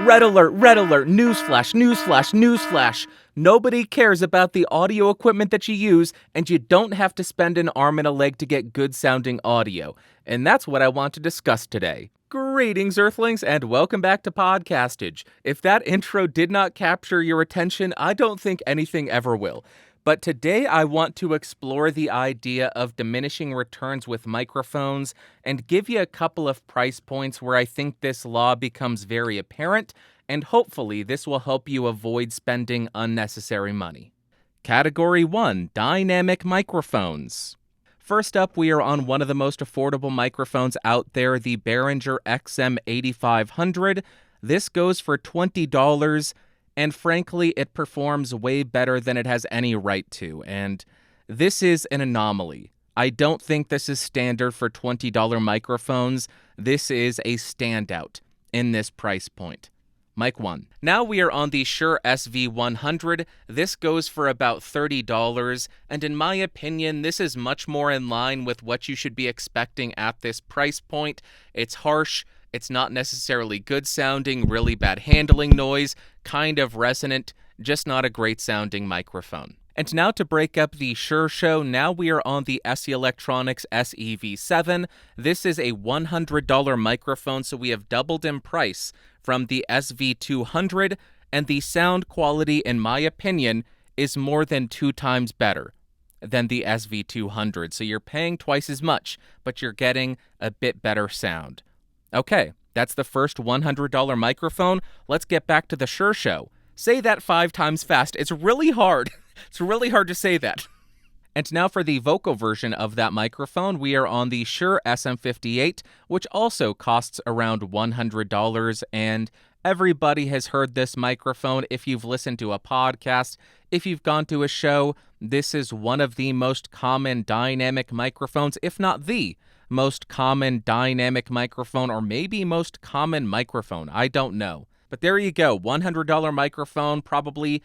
red alert, newsflash, newsflash, newsflash. Nobody cares about the audio equipment that you use, and you don't have to spend an arm and a leg to get good sounding audio. And that's what I want to discuss today. Greetings, Earthlings, and welcome back to Podcastage. If that intro did not capture your attention, I don't think anything ever will. But today I want to explore the idea of diminishing returns with microphones and give you a couple of price points where I think this law becomes very apparent, and hopefully this will help you avoid spending unnecessary money. Category 1, Dynamic Microphones. First up, we are on one of the most affordable microphones out there, the Behringer XM8500. This goes for $20. And frankly, it performs way better than it has any right to, and this is an anomaly. I don't think this is standard for $20 microphones. This is a standout in this price point. Mic 1. Now we are on the Shure SV100. This goes for about $30, and in my opinion, this is much more in line with what you should be expecting at this price point. It's harsh. It's not necessarily good sounding, really bad handling noise, kind of resonant, just not a great sounding microphone. And now to break up the Shure show, now we are on the SE Electronics SEV7. This is a $100 microphone, so we have doubled in price from the SV200, and the sound quality, in my opinion, is more than 2 times better than the SV200. So you're paying twice as much, but you're getting a bit better sound. Okay, that's the first $100 microphone. Let's get back to the Shure show. Say that 5 times fast. It's really hard. It's really hard to say that. And now for the vocal version of that microphone, we are on the Shure SM58, which also costs around $100, and everybody has heard this microphone if you've listened to a podcast, if you've gone to a show. This is one of the most common dynamic microphones, if not the most common dynamic microphone, or maybe most common microphone. I don't know. But there you go, $100 microphone, probably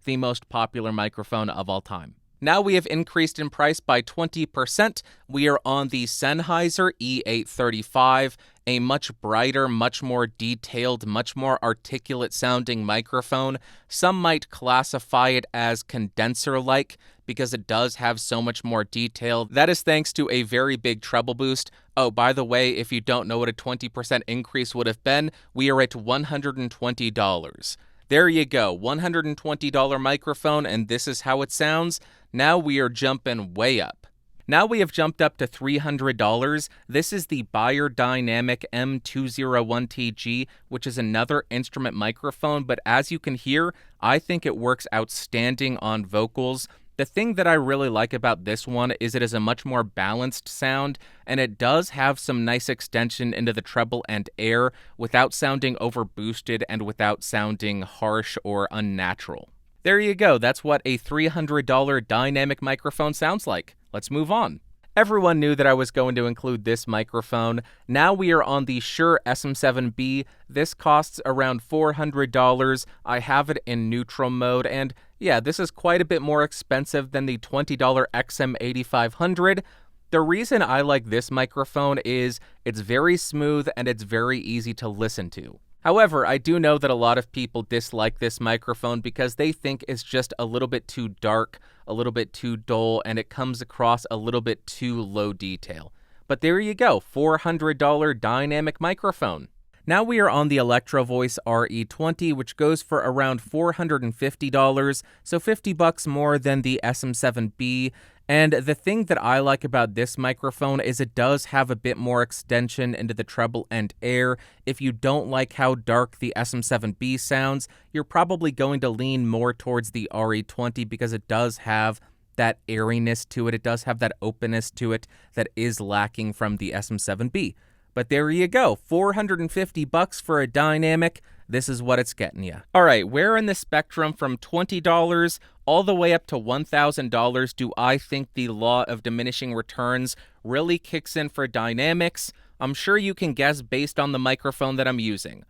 the most popular microphone of all time. Now we have increased in price by 20%. We are on the Sennheiser E835, a much brighter, much more detailed, much more articulate sounding microphone. Some might classify it as condenser-like because it does have so much more detail. That is thanks to a very big treble boost. Oh, by the way, if you don't know what a 20% increase would have been, we are at $120. There you go, $120 microphone, and this is how it sounds. Now we are jumping way up. Now we have jumped up to $300. This is the Beyerdynamic M201TG, which is another instrument microphone, but as you can hear, I think it works outstanding on vocals. The thing that I really like about this one is it is a much more balanced sound, and it does have some nice extension into the treble and air without sounding overboosted and without sounding harsh or unnatural. There you go, that's what a $300 dynamic microphone sounds like. Let's move on. Everyone knew that I was going to include this microphone. Now we are on the Shure SM7B. This costs around $400. I have it in neutral mode, and yeah, this is quite a bit more expensive than the $20 XM8500. The reason I like this microphone is it's very smooth and it's very easy to listen to. However, I do know that a lot of people dislike this microphone because they think it's just a little bit too dark, a little bit too dull, and it comes across a little bit too low detail. But there you go, $400 dynamic microphone. Now we are on the Electro Voice RE20, which goes for around $450, so $50 more than the SM7B. And the thing that I like about this microphone is it does have a bit more extension into the treble and air. If you don't like how dark the SM7B sounds, you're probably going to lean more towards the RE20 because it does have that airiness to it. It does have that openness to it that is lacking from the SM7B. But there you go, $450 for a dynamic. This is what it's getting you. All right, where in the spectrum from $20 all the way up to $1,000 do I think the law of diminishing returns really kicks in for dynamics? I'm sure you can guess based on the microphone that I'm using.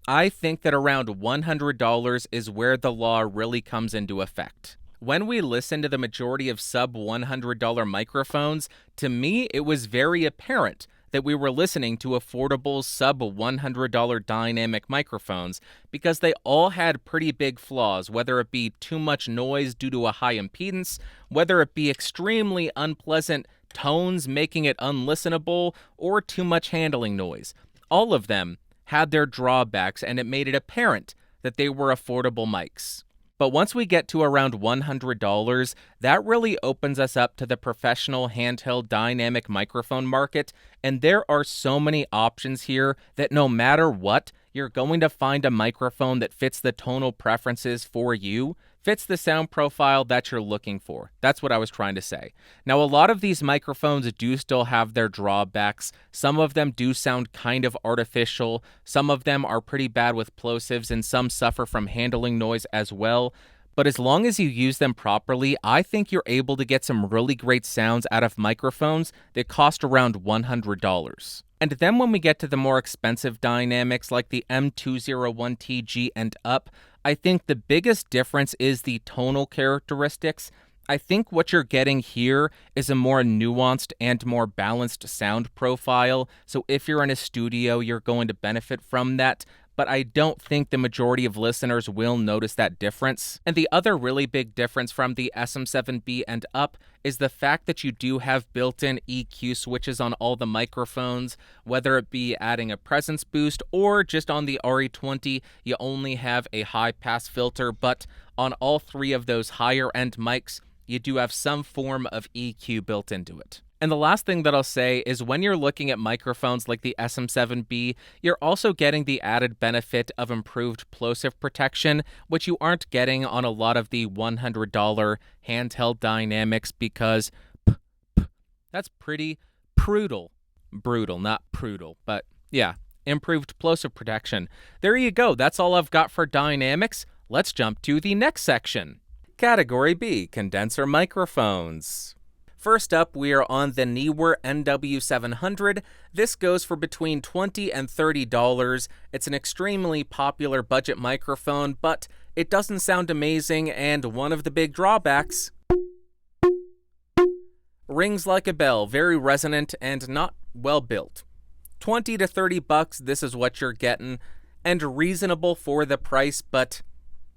I think that around $100 is where the law really comes into effect. When we listen to the majority of sub $100 microphones, to me it was very apparent that we were listening to affordable sub-$100 dynamic microphones because they all had pretty big flaws, whether it be too much noise due to a high impedance, whether it be extremely unpleasant tones making it unlistenable, or too much handling noise. All of them had their drawbacks, and it made it apparent that they were affordable mics. But once we get to around $100, that really opens us up to the professional handheld dynamic microphone market, and there are so many options here that no matter what, you're going to find a microphone that fits the tonal preferences for you, fits the sound profile that you're looking for. That's what I was trying to say. Now, a lot of these microphones do still have their drawbacks. Some of them do sound kind of artificial. Some of them are pretty bad with plosives, and some suffer from handling noise as well. But as long as you use them properly, I think you're able to get some really great sounds out of microphones that cost around $100. And then when we get to the more expensive dynamics like the M201TG and up, I think the biggest difference is the tonal characteristics. I think what you're getting here is a more nuanced and more balanced sound profile. So if you're in a studio, you're going to benefit from that. But I don't think the majority of listeners will notice that difference. And the other really big difference from the SM7B and up is the fact that you do have built-in EQ switches on all the microphones, whether it be adding a presence boost or just on the RE20, you only have a high-pass filter, but on all three of those higher-end mics, you do have some form of EQ built into it. And the last thing that I'll say is when you're looking at microphones like the SM7B, you're also getting the added benefit of improved plosive protection, which you aren't getting on a lot of the $100 handheld dynamics because that's pretty brutal. Brutal, not prudal, but yeah, improved plosive protection. There you go, that's all I've got for dynamics. Let's jump to the next section. Category B, condenser microphones. First up, we are on the Neewer NW700. This goes for between $20 and $30. It's an extremely popular budget microphone, but it doesn't sound amazing, and one of the big drawbacks, rings like a bell, very resonant and not well built. $20 to $30, this is what you're getting, and reasonable for the price, but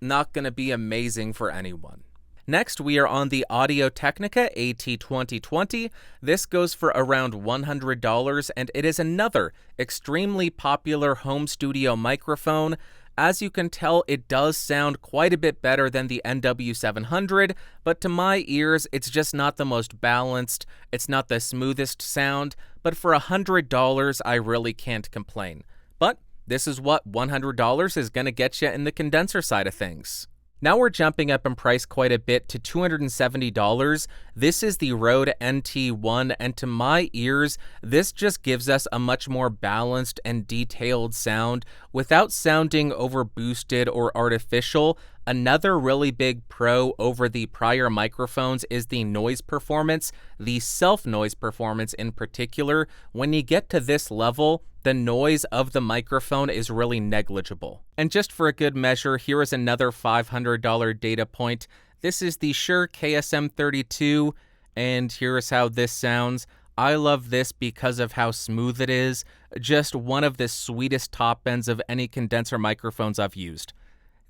not going to be amazing for anyone. Next, we are on the Audio-Technica AT2020. This goes for around $100, and it is another extremely popular home studio microphone. As you can tell, it does sound quite a bit better than the NW700, but to my ears, it's just not the most balanced, it's not the smoothest sound, but for $100, I really can't complain. But this is what $100 is going to get you in the condenser side of things. Now we're jumping up in price quite a bit to $270. This is the Rode NT1, and to my ears, this just gives us a much more balanced and detailed sound without sounding overboosted or artificial. Another really big pro over the prior microphones is the noise performance, the self-noise performance in particular. When you get to this level, the noise of the microphone is really negligible. And just for a good measure, here is another $500 data point. This is the Shure KSM32, and here's how this sounds. I love this because of how smooth it is. Just one of the sweetest top ends of any condenser microphones I've used.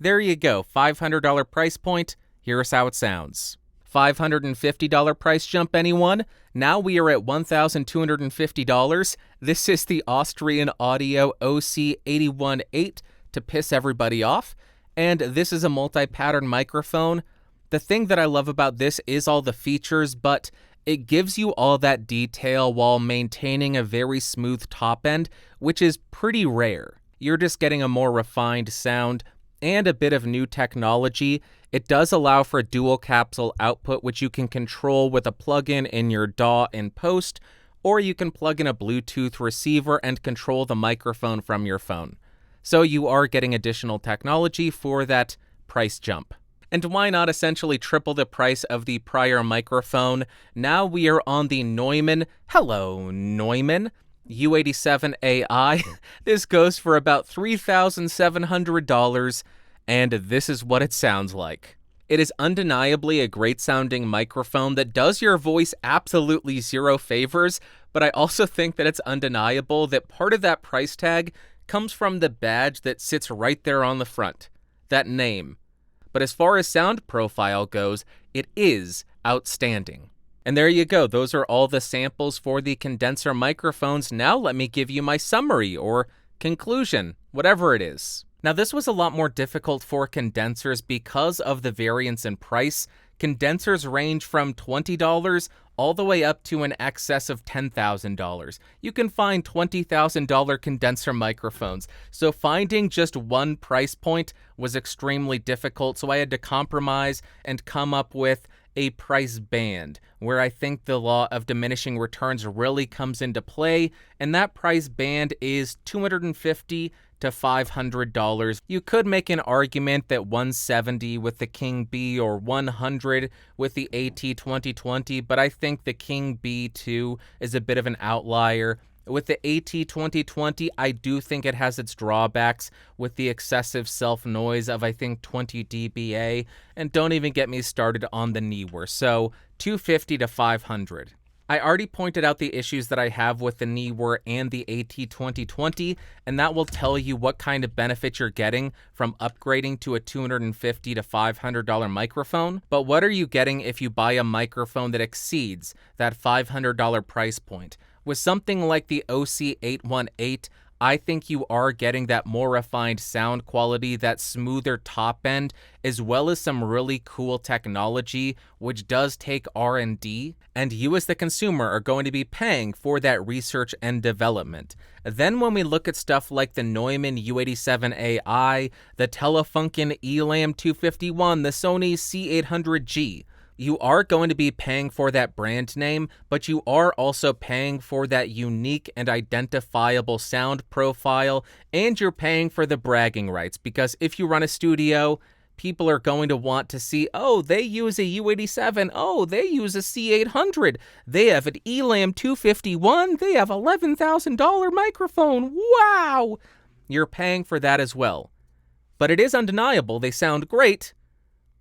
There you go, $500 price point. Here's how it sounds. $550 price jump, anyone? Now we are at $1,250. This is the Austrian Audio OC818 to piss everybody off, and this is a multi-pattern microphone. The thing that I love about this is all the features, but it gives you all that detail while maintaining a very smooth top end, which is pretty rare. You're just getting a more refined sound and a bit of new technology. It does allow for dual capsule output, which you can control with a plugin in your DAW in post, or you can plug in a Bluetooth receiver and control the microphone from your phone. So you are getting additional technology for that price jump. And why not essentially triple the price of the prior microphone? Now we are on the Neumann, hello Neumann, U87AI. This goes for about $3,700, and this is what it sounds like. It is undeniably a great sounding microphone that does your voice absolutely zero favors, But I also think that it's undeniable that part of that price tag comes from the badge that sits right there on the front, that name. But as far as sound profile goes, it is outstanding. And there you go, those are all the samples for the condenser microphones. Now let me give you my summary or conclusion, whatever it is. Now this was a lot more difficult for condensers because of the variance in price. Condensers range from $20 all the way up to an excess of $10,000. You can find $20,000 condenser microphones, so finding just one price point was extremely difficult, so I had to compromise and come up with a price band where I think the law of diminishing returns really comes into play, and that price band is $250 to $500. You could make an argument that $170 with the King B or $100 with the AT2020, but I think the King B2 is a bit of an outlier. With the AT2020, I do think it has its drawbacks with the excessive self-noise of, I think, 20 dBA, and don't even get me started on the Neewer, so $250 to $500. I already pointed out the issues that I have with the Neewer and the AT2020, and that will tell you what kind of benefit you're getting from upgrading to a $250 to $500 microphone. But what are you getting if you buy a microphone that exceeds that $500 price point? With something like the OC818, I think you are getting that more refined sound quality, that smoother top end, as well as some really cool technology, which does take R&D, and you as the consumer are going to be paying for that research and development. Then when we look at stuff like the Neumann U87AI, the Telefunken Elam 251, the Sony C800G, you are going to be paying for that brand name, but you are also paying for that unique and identifiable sound profile, and you're paying for the bragging rights, because if you run a studio, people are going to want to see, oh, they use a U87, oh, they use a C800, they have an Elam 251, they have $11,000 microphone, wow! You're paying for that as well. But it is undeniable, they sound great,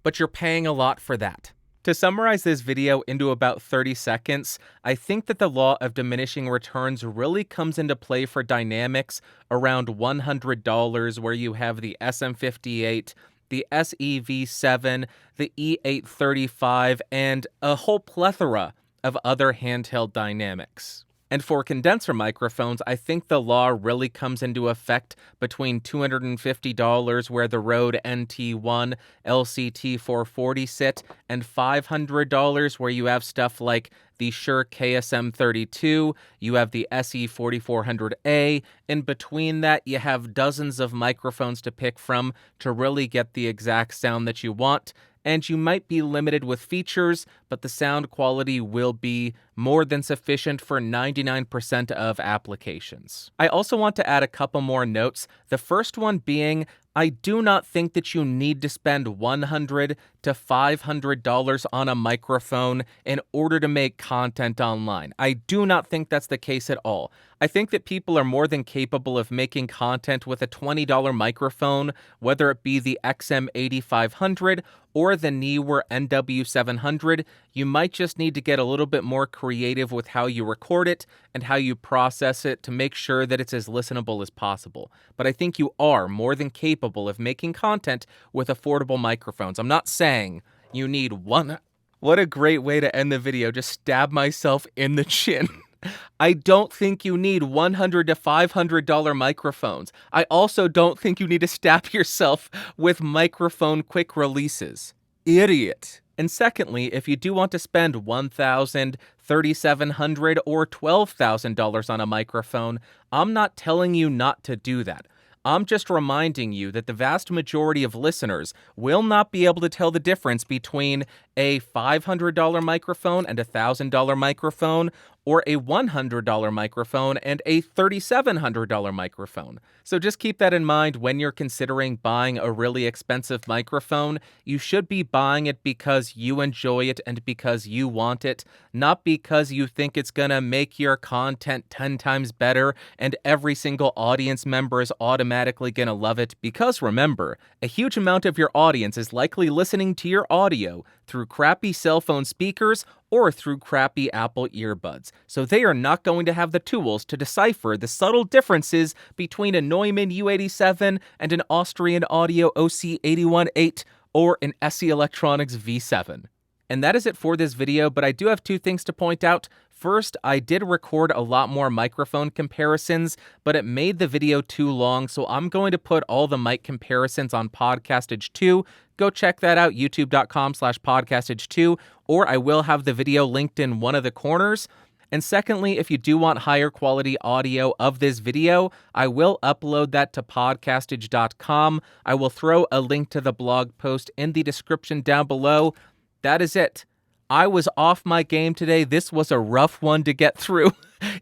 but you're paying a lot for that. To summarize this video into about 30 seconds, I think that the law of diminishing returns really comes into play for dynamics around $100, where you have the SM58, the SEV7, the E835, and a whole plethora of other handheld dynamics. And for condenser microphones, I think the law really comes into effect between $250, where the Rode NT1, LCT 440 sit, and $500, where you have stuff like the Shure KSM32, you have the SE4400A. In between that, you have dozens of microphones to pick from to really get the exact sound that you want. And you might be limited with features, but the sound quality will be more than sufficient for 99% of applications. I also want to add a couple more notes. The first one being, I do not think that you need to spend $100 to $500 on a microphone in order to make content online. I do not think that's the case at all. I think that people are more than capable of making content with a $20 microphone, whether it be the XM8500 or the Neewer NW700. You might just need to get a little bit more creative with how you record it and how you process it to make sure that it's as listenable as possible. But I think you are more than capable of making content with affordable microphones. I'm not saying you need one. What a great way to end the video. Just stab myself in the chin. I don't think you need $100 to $500 microphones. I also don't think you need to stab yourself with microphone quick releases. Idiot. And secondly, if you do want to spend $1,000, $3,700, or $12,000 on a microphone, I'm not telling you not to do that. I'm just reminding you that the vast majority of listeners will not be able to tell the difference between a $500 microphone and a $1,000 microphone, or a $100 microphone and a $3,700 microphone. So just keep that in mind when you're considering buying a really expensive microphone. You should be buying it because you enjoy it and because you want it, not because you think it's gonna make your content 10 times better and every single audience member is automatically gonna love it. Because remember, a huge amount of your audience is likely listening to your audio through crappy cell phone speakers or through crappy Apple earbuds. So they are not going to have the tools to decipher the subtle differences between a Neumann U87 and an Austrian Audio OC818 or an SE Electronics V7. And that is it for this video, but I do have two things to point out. First, I did record a lot more microphone comparisons, but it made the video too long, so I'm going to put all the mic comparisons on Podcastage 2. Go check that out, youtube.com/podcastage 2, or I will have the video linked in one of the corners. And secondly, if you do want higher quality audio of this video, I will upload that to podcastage.com. I will throw a link to the blog post in the description down below. That is it. I was off my game today. This was a rough one to get through.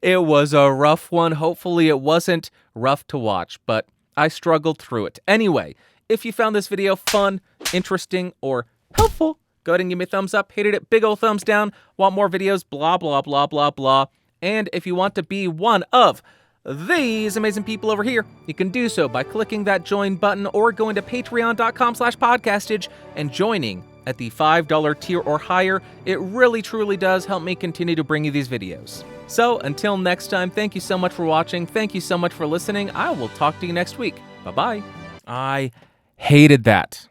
It was a rough one. Hopefully it wasn't rough to watch, but I struggled through it. Anyway, if you found this video fun, interesting, or helpful, go ahead and give me a thumbs up. Hated it, big ol' thumbs down. Want more videos, blah, blah, blah, blah, blah. And if you want to be one of these amazing people over here, you can do so by clicking that join button or going to patreon.com/podcastage and joining at the $5 tier or higher. It really truly does help me continue to bring you these videos. So until next time, thank you so much for watching. Thank you so much for listening. I will talk to you next week. Bye-bye. I hated that.